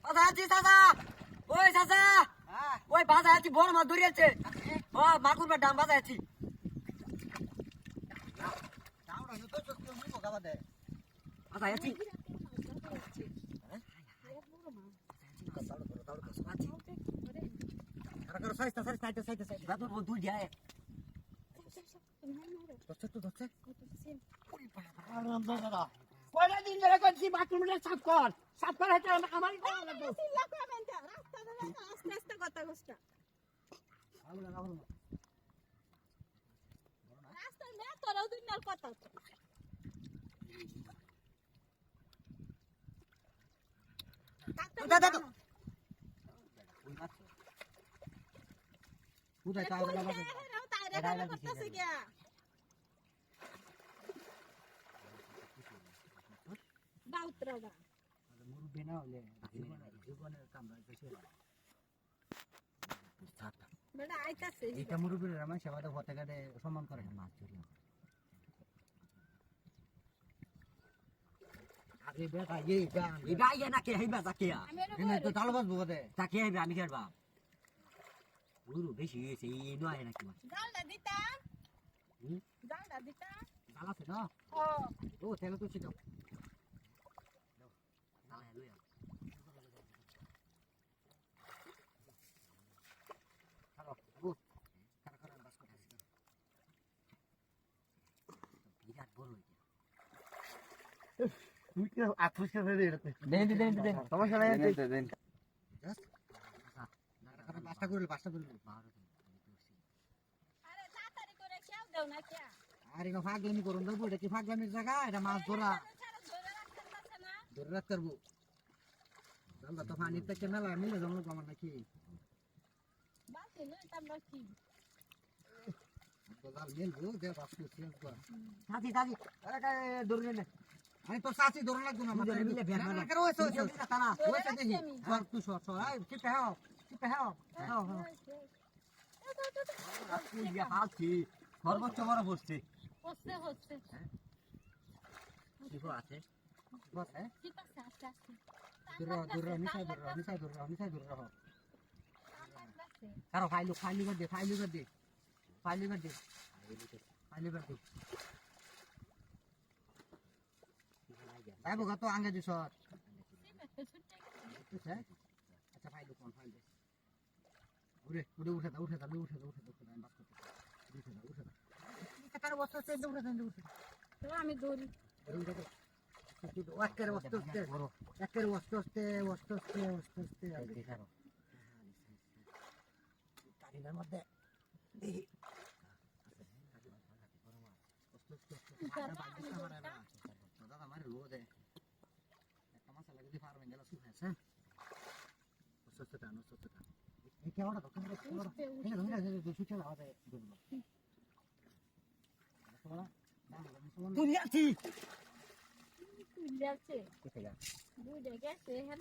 চাচা আছি চাচা, ওই চাচা, ওই বাজার আছি, বড় মাছ ধরিয়েছে। ও মাগুর বা ডাম বাজার আছি। বাজার আছি। দুই যায় কয়টা দিন ধরে করছি বাথরুমটা সাফ কর, সাফ কর হচ্ছে আমারই করা লাগবে। আস্তে আস্তে কথা কষ্ট রাস্তায় না তোরাও দুই নাল কথা সম্মান করে মাছ ধরি আমি খেলবা বেশি হয়েছে নয় নাকি জালটা দিতাম জালটা দিতাম জাল আছে না ও তেলে তো ছিটাও বিরাট বড় তুই কি আত্মবিশ্বাস হয়ে এরকম দেন সমস্যা নাই পাঁচটা করলে আরে তাড়াতাড়ি করে খেও দাও না কে আর এটা ফাগলামি করুন দেবো, এটা কি ফাগলামির জায়গা? এটা মাছ ধরা ধরে রাখতে পারছে না ধরে রাখতে পারবো। জানলা তো পানির থেকে মেলা মিলে জমলো আমার নাকি বালতি লইতাম না কি জাল মেলবো যে বাসু চেঞ্জ কর সাথী ধরে নে আমি তো সাথী ধরে লাগবো না মানে মিলে বের না করে ওই তারা ওই তো দেখি আর তুই সর আই চিপে হাও তুই ইয়া হালছি সর্বোচ্চ বড় বসছে হচ্ছে কি আছে বস হ্যাঁ ঠিক আছে আস্তে আস্তে দূর নিচে দূর কারো ফাইলু করে দে আই বগা তো আঙ্গে দিছ আচ্ছা ফাইল দে উঠে দা আমি বাস করতে উঠে দা কার বস্তা সে উঠে দা তো আমি দৌড়ি একের অস্তে কারিনার মধ্যে দাদা আমার রোদে একটা মশলা যদি ফার্মে গেল শুকাছে এই কেমনটা তো তুমি তুই যাচ্ছে দুই জায়গা আছে হ্যাঁ